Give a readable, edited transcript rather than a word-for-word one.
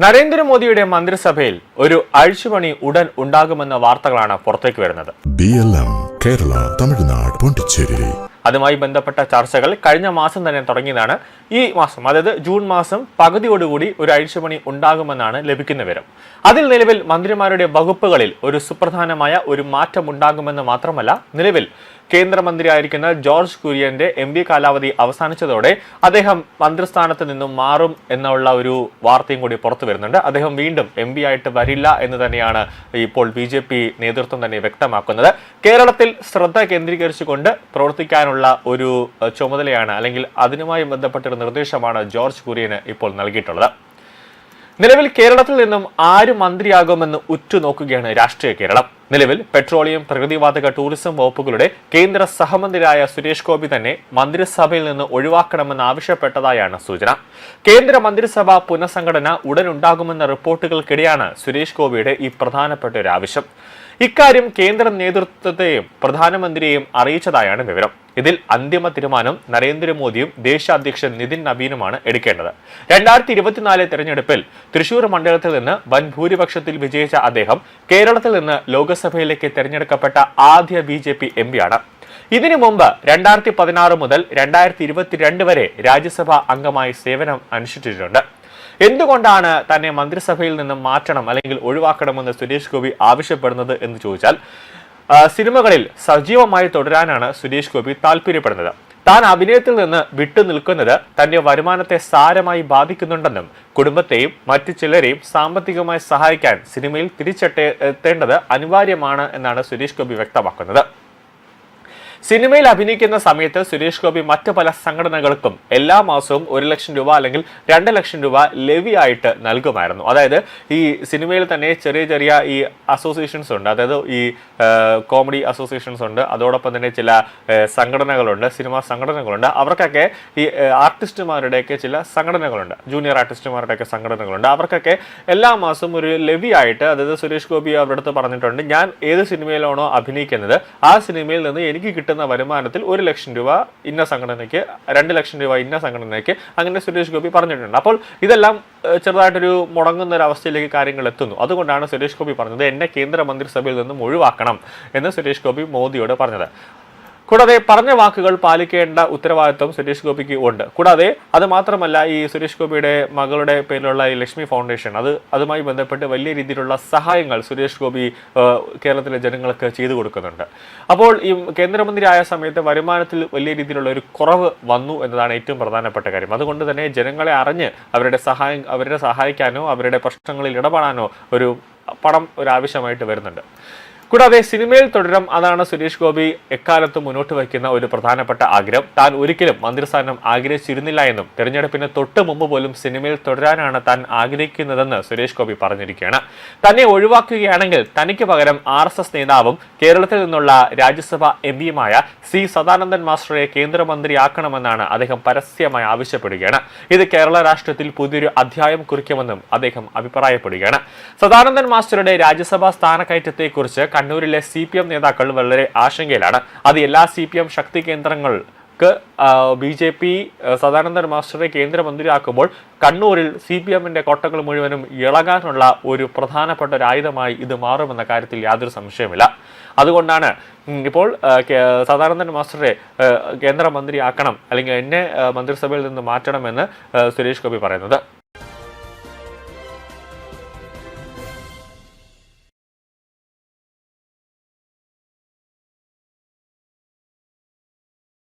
നരേന്ദ്രമോദിയുടെ മന്ത്രിസഭയിൽ ഒരു അഴിച്ചുപണി ഉടൻ ഉണ്ടാകുമെന്ന വാർത്തകളാണ് പുറത്തേക്ക് വരുന്നത്. BLM കേരള, തമിഴ്നാട്, പോണ്ടിച്ചേരി. അതുമായി ബന്ധപ്പെട്ട ചർച്ചകൾ കഴിഞ്ഞ മാസം തന്നെ തുടങ്ങിയതാണ്. ഈ മാസം, അതായത് ജൂൺ മാസം പകുതിയോടുകൂടി ഒരു അഴിച്ചുപണി ഉണ്ടാകുമെന്നാണ് ലഭിക്കുന്ന വിവരം. അതിൽ നിലവിൽ മന്ത്രിമാരുടെ വകുപ്പുകളിൽ ഒരു സുപ്രധാനമായ ഒരു മാറ്റം ഉണ്ടാകുമെന്ന് മാത്രമല്ല, നിലവിൽ കേന്ദ്രമന്ത്രിയായിരിക്കുന്ന ജോർജ് കുര്യന്റെ MP കാലാവധി അവസാനിച്ചതോടെ അദ്ദേഹം മന്ത്രിസ്ഥാനത്ത് നിന്നും മാറും എന്നുള്ള ഒരു വാർത്തയും കൂടി പുറത്തു വരുന്നുണ്ട്. അദ്ദേഹം വീണ്ടും MP ആയിട്ട് വരില്ല എന്ന് തന്നെയാണ് ഇപ്പോൾ BJP നേതൃത്വം തന്നെ വ്യക്തമാക്കുന്നത്. കേരളത്തിൽ ശ്രദ്ധ കേന്ദ്രീകരിച്ചുകൊണ്ട് പ്രവർത്തിക്കാനുള്ള ഒരു ചുമതലയാണ്, അല്ലെങ്കിൽ അതിനുമായി ബന്ധപ്പെട്ട നിർദ്ദേശമാണ് ജോർജ് കുര്യന് ഇപ്പോൾ നൽകിയിട്ടുള്ളത്. നിലവിൽ കേരളത്തിൽ നിന്നും ആര് മന്ത്രിയാകുമെന്ന് ഉറ്റുനോക്കുകയാണ് രാഷ്ട്രീയ കേരളം. നിലവിൽ പെട്രോളിയം, പ്രകൃതിവാതക, ടൂറിസം വകുപ്പുകളുടെ കേന്ദ്ര സഹമന്ത്രിയായ സുരേഷ് ഗോപി തന്നെ മന്ത്രിസഭയിൽ നിന്ന് ഒഴിവാക്കണമെന്ന് ആവശ്യപ്പെട്ടതായാണ് സൂചന. കേന്ദ്ര മന്ത്രിസഭ പുനഃസംഘടന ഉടനുണ്ടാകുമെന്ന റിപ്പോർട്ടുകൾക്കിടെയാണ് സുരേഷ് ഗോപിയുടെ ഈ പ്രധാനപ്പെട്ട ഒരു ആവശ്യം. ഇക്കാര്യം കേന്ദ്ര നേതൃത്വത്തെയും പ്രധാനമന്ത്രിയെയും അറിയിച്ചതായാണ് വിവരം. ഇതിൽ അന്തിമ തീരുമാനം നരേന്ദ്രമോദിയും ദേശീയ അധ്യക്ഷൻ നിതിൻ നബീനുമാണ് എടുക്കേണ്ടത്. 2024 തെരഞ്ഞെടുപ്പിൽ തൃശൂർ മണ്ഡലത്തിൽ നിന്ന് വൻ ഭൂരിപക്ഷത്തിൽ വിജയിച്ച അദ്ദേഹം കേരളത്തിൽ നിന്ന് ലോക്സഭയിലേക്ക് തെരഞ്ഞെടുക്കപ്പെട്ട ആദ്യ BJP MP ആണ്. ഇതിനു മുമ്പ് 2016 മുതൽ 2022 വരെ രാജ്യസഭാ അംഗമായി സേവനം അനുഷ്ഠിച്ചിട്ടുണ്ട്. എന്തുകൊണ്ടാണ് തന്നെ മന്ത്രിസഭയിൽ നിന്നും മാറ്റണം അല്ലെങ്കിൽ ഒഴിവാക്കണമെന്ന് സുരേഷ് ഗോപി ആവശ്യപ്പെടുന്നത് എന്ന് ചോദിച്ചാൽ, സിനിമകളിൽ സജീവമായി തുടരാനാണ് സുരേഷ് ഗോപി താല്പര്യപ്പെടുന്നത്. താൻ അഭിനയത്തിൽ നിന്ന് വിട്ടുനിൽക്കുന്നത് തന്റെ വരുമാനത്തെ സാരമായി ബാധിക്കുന്നുണ്ടെന്നും കുടുംബത്തെയും മറ്റു ചിലരെയും സാമ്പത്തികമായി സഹായിക്കാൻ സിനിമയിൽ തിരിച്ചെത്തേണ്ടത് അനിവാര്യമാണ് എന്നാണ് സുരേഷ് ഗോപി വ്യക്തമാക്കുന്നത്. സിനിമയിൽ അഭിനയിക്കുന്ന സമയത്ത് സുരേഷ് ഗോപി മറ്റു പല സംഘടനകൾക്കും എല്ലാ മാസവും 1 ലക്ഷം രൂപ അല്ലെങ്കിൽ 2 ലക്ഷം രൂപ ലെവി ആയിട്ട് നൽകുമായിരുന്നു. അതായത് ഈ സിനിമയിൽ തന്നെ ചെറിയ ചെറിയ ഈ അസോസിയേഷൻസ് ഉണ്ട്, അതായത് ഈ കോമഡി അസോസിയേഷൻസ് ഉണ്ട്, അതോടൊപ്പം തന്നെ ചില സംഘടനകളുണ്ട്, സിനിമാ സംഘടനകളുണ്ട്. അവർക്കൊക്കെ ഈ ആർട്ടിസ്റ്റുമാരുടെയൊക്കെ ചില സംഘടനകളുണ്ട്, ജൂനിയർ ആർട്ടിസ്റ്റുമാരുടെയൊക്കെ സംഘടനകളുണ്ട്. അവർക്കൊക്കെ എല്ലാ മാസവും ഒരു ലെവി ആയിട്ട്, അതായത് സുരേഷ് ഗോപി അവരുടെ അടുത്ത് പറഞ്ഞിട്ടുണ്ട്, ഞാൻ ഏത് സിനിമയിലാണോ അഭിനയിക്കുന്നത് ആ സിനിമയിൽ നിന്ന് എനിക്ക് കിട്ടുന്ന വരുമാനത്തിൽ 1 ലക്ഷം രൂപ ഇന്ന സംഘടനയ്ക്ക്, 2 ലക്ഷം രൂപ ഇന്ന സംഘടനയ്ക്ക്, അങ്ങനെ സുരേഷ് ഗോപി പറഞ്ഞിട്ടുണ്ട്. അപ്പോൾ ഇതെല്ലാം ചെറുതായിട്ടൊരു മുടങ്ങുന്ന ഒരു അവസ്ഥയിലേക്ക് കാര്യങ്ങൾ എത്തുന്നു. അതുകൊണ്ടാണ് സുരേഷ് ഗോപി പറഞ്ഞത് എന്നെ കേന്ദ്ര മന്ത്രിസഭയിൽ നിന്നും ഒഴിവാക്കണം എന്ന് സുരേഷ് ഗോപി മോദിയോട് പറഞ്ഞത്. കൂടാതെ പറഞ്ഞ വാക്കുകൾ പാലിക്കേണ്ട ഉത്തരവാദിത്വം സുരേഷ് ഗോപിക്ക് ഉണ്ട്. കൂടാതെ അത് മാത്രമല്ല, ഈ സുരേഷ് ഗോപിയുടെ മകളുടെ പേരിലുള്ള ഈ ലക്ഷ്മി ഫൗണ്ടേഷൻ, അതുമായി ബന്ധപ്പെട്ട് വലിയ രീതിയിലുള്ള സഹായങ്ങൾ സുരേഷ് ഗോപി കേരളത്തിലെ ജനങ്ങൾക്ക് ചെയ്തു കൊടുക്കുന്നുണ്ട്. അപ്പോൾ ഈ കേന്ദ്രമന്ത്രിയായ സമയത്ത് വരുമാനത്തിൽ വലിയ രീതിയിലുള്ള ഒരു കുറവ് വന്നു എന്നതാണ് ഏറ്റവും പ്രധാനപ്പെട്ട കാര്യം. അതുകൊണ്ട് തന്നെ ജനങ്ങളെ അറിഞ്ഞ് അവരെ സഹായിക്കാനോ അവരുടെ പ്രശ്നങ്ങളിൽ ഇടപെടാനോ ഒരു പണം ആവശ്യമായിട്ട് വരുന്നുണ്ട്. കൂടാതെ സിനിമയിൽ തുടരും, അതാണ് സുരേഷ് ഗോപി എക്കാലത്തും മുന്നോട്ട് വയ്ക്കുന്ന ഒരു പ്രധാനപ്പെട്ട ആഗ്രഹം. താൻ ഒരിക്കലും മന്ത്രിസ്ഥാനം ആഗ്രഹിച്ചിരുന്നില്ല എന്നും തെരഞ്ഞെടുപ്പിന് തൊട്ട് മുമ്പ് പോലും സിനിമയിൽ തുടരാനാണ് താൻ ആഗ്രഹിക്കുന്നതെന്ന് സുരേഷ് ഗോപി പറഞ്ഞിരിക്കുകയാണ്. തന്നെ ഒഴിവാക്കുകയാണെങ്കിൽ തനിക്ക് പകരം RSS നേതാവും കേരളത്തിൽ നിന്നുള്ള രാജ്യസഭാ MPയുമായ C സദാനന്ദൻ മാസ്റ്ററെ കേന്ദ്രമന്ത്രിയാക്കണമെന്നാണ് അദ്ദേഹം പരസ്യമായി ആവശ്യപ്പെടുകയാണ്. ഇത് കേരള രാഷ്ട്രീയത്തിൽ പുതിയൊരു അധ്യായം കുറിക്കുമെന്നും അദ്ദേഹം അഭിപ്രായപ്പെടുകയാണ്. സദാനന്ദൻ മാസ്റ്ററുടെ രാജ്യസഭാ സ്ഥാനക്കയറ്റത്തെക്കുറിച്ച് കണ്ണൂരിലെ CPM നേതാക്കൾ വളരെ ആശങ്കയിലാണ്. അത് എല്ലാ CPM ശക്തി കേന്ദ്രങ്ങൾക്ക് BJP സദാനന്ദൻ മാസ്റ്ററെ കേന്ദ്രമന്ത്രിയാക്കുമ്പോൾ കണ്ണൂരിൽ CPMന്റെ കോട്ടകൾ മുഴുവനും ഇളകാനുള്ള ഒരു പ്രധാനപ്പെട്ട ഒരു ആയുധമായി ഇത് മാറുമെന്ന കാര്യത്തിൽ യാതൊരു സംശയമില്ല. അതുകൊണ്ടാണ് ഇപ്പോൾ സദാനന്ദൻ മാസ്റ്ററെ കേന്ദ്രമന്ത്രിയാക്കണം, അല്ലെങ്കിൽ എന്നെ മന്ത്രിസഭയിൽ നിന്ന് മാറ്റണമെന്ന് സുരേഷ് ഗോപി പറയുന്നത്.